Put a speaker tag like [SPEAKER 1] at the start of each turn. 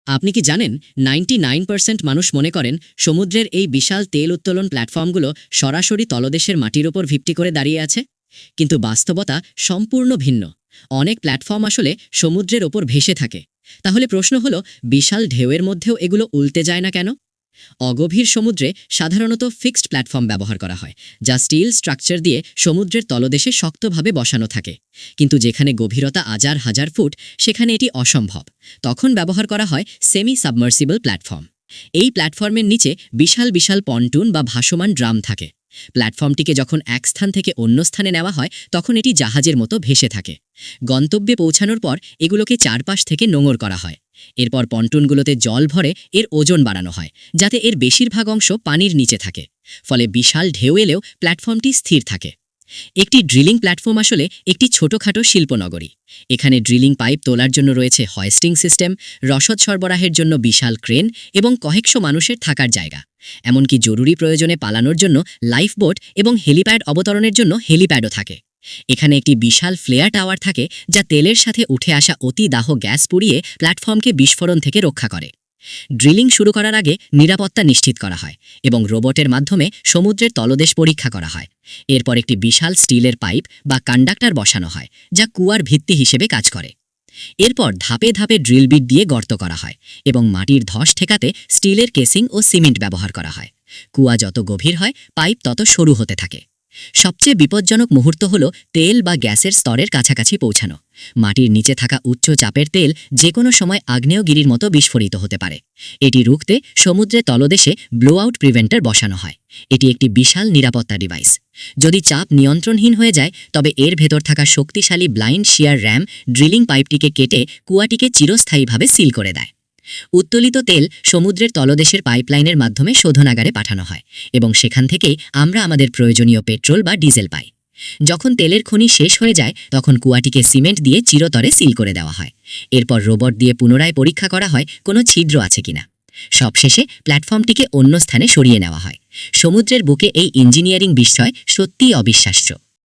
[SPEAKER 1] আপনি কি জানেন 99% মানুষ মনে করেন সমুদ্রের এই বিশাল তেল উত্তোলন প্ল্যাটফর্মগুলো সরাসরি তলদেশের মাটির ওপর ভিত্তি করে দাঁড়িয়ে আছে? কিন্তু বাস্তবতা সম্পূর্ণ ভিন্ন। অনেক প্ল্যাটফর্ম আসলে সমুদ্রের ওপর ভেসে থাকে। তাহলে প্রশ্ন হলো, বিশাল ঢেউয়ের মধ্যেও এগুলো উল্টে যায় না কেন? অগভীর সমুদ্রে সাধারণত ফিক্সড প্ল্যাটফর্ম ব্যবহার করা হয়, যা স্টিল স্ট্রাকচার দিয়ে সমুদ্রের তলদেশে শক্তভাবে বসানো থাকে। কিন্তু যেখানে গভীরতা হাজার হাজার ফুট, সেখানে এটি অসম্ভব। তখন ব্যবহার করা হয় সেমি সাবমার্সিবল প্ল্যাটফর্ম। এই প্ল্যাটফর্মের নিচে বিশাল বিশাল পন্টুন বা ভাসমান ড্রাম থাকে। প্ল্যাটফর্মটিকে যখন এক স্থান থেকে অন্য স্থানে নেওয়া হয়, তখন এটি জাহাজের মতো ভেসে থাকে। গন্তব্যে পৌঁছানোর পর এগুলোকে চারপাশ থেকে নোঙর করা হয়। এরপর পন্টুনগুলোতে জল ভরে এর ওজন বাড়ানো হয়, যাতে এর বেশিরভাগ অংশ পানির নিচে থাকে। ফলে বিশাল ঢেউ এলেও প্ল্যাটফর্মটি স্থির থাকে। একটি ড্রিলিং প্ল্যাটফর্ম আসলে একটি ছোটখাটো শিল্পনগরী। এখানে ড্রিলিং পাইপ তোলার জন্য রয়েছে হয়েস্টিং সিস্টেম, রসদ সরবরাহের জন্য বিশাল ক্রেন এবং কয়েকশো মানুষের থাকার জায়গা। এমনকি জরুরি প্রয়োজনে পালানোর জন্য লাইফবোট এবং হেলিপ্যাড অবতরণের জন্য হেলিপ্যাডও থাকে। এখানে একটি বিশাল ফ্লেয়ার টাওয়ার থাকে, যা তেলের সাথে উঠে আসা অতি দাহ গ্যাস পুড়িয়ে প্ল্যাটফর্মকে বিস্ফোরণ থেকে রক্ষা করে। ড্রিলিং শুরু করার আগে নিরাপত্তা নিশ্চিত করা হয় এবং রোবটের মাধ্যমে সমুদ্রের তলদেশ পরীক্ষা করা হয়। এরপর একটি বিশাল স্টিলের পাইপ বা কন্ডাক্টর বসানো হয়, যা কুয়ার ভিত্তি হিসেবে কাজ করে। এরপর ধাপে ধাপে ড্রিল বিট দিয়ে গর্ত করা হয় এবং মাটির ধস ঠেকাতে স্টিলের কেসিং ও সিমেন্ট ব্যবহার করা হয়। কুয়া যত গভীর হয়, পাইপ তত সরু হতে থাকে। সবচেয়ে বিপজ্জনক মুহূর্ত হল তেল বা গ্যাসের স্তরের কাছাকাছি পৌঁছানো। মাটির নিচে থাকা উচ্চ চাপের তেল যে কোনো সময় আগ্নেয়গিরির মতো বিস্ফোরিত হতে পারে। এটি রুখতে সমুদ্রে তলদেশে ব্লো আউট প্রিভেন্টার বসানো হয়। এটি একটি বিশাল নিরাপত্তা ডিভাইস। যদি চাপ নিয়ন্ত্রণহীন হয়ে যায়, তবে এর ভেতর থাকা শক্তিশালী ব্লাইন্ড শিয়ার র্যাম ড্রিলিং পাইপটিকে কেটে কুয়াটিকে চিরস্থায়ীভাবে সিল করে দেয়। উত্তোলিত তেল সমুদ্রের তলদেশের পাইপলাইনের মাধ্যমে শোধনাগারে পাঠানো হয় এবং সেখান থেকেই আমরা আমাদের প্রয়োজনীয় পেট্রোল বা ডিজেল পাই। যখন তেলের খনি শেষ হয়ে যায়, তখন কুয়াটিকে সিমেন্ট দিয়ে চিরতরে সিল করে দেওয়া হয়। এরপর রোবট দিয়ে পুনরায় পরীক্ষা করা হয় কোনো ছিদ্র আছে কিনা। সবশেষে প্ল্যাটফর্মটিকে অন্য স্থানে সরিয়ে নেওয়া হয়। সমুদ্রের বুকে এই ইঞ্জিনিয়ারিং বিষয় সত্যিই অবিশ্বাস্য।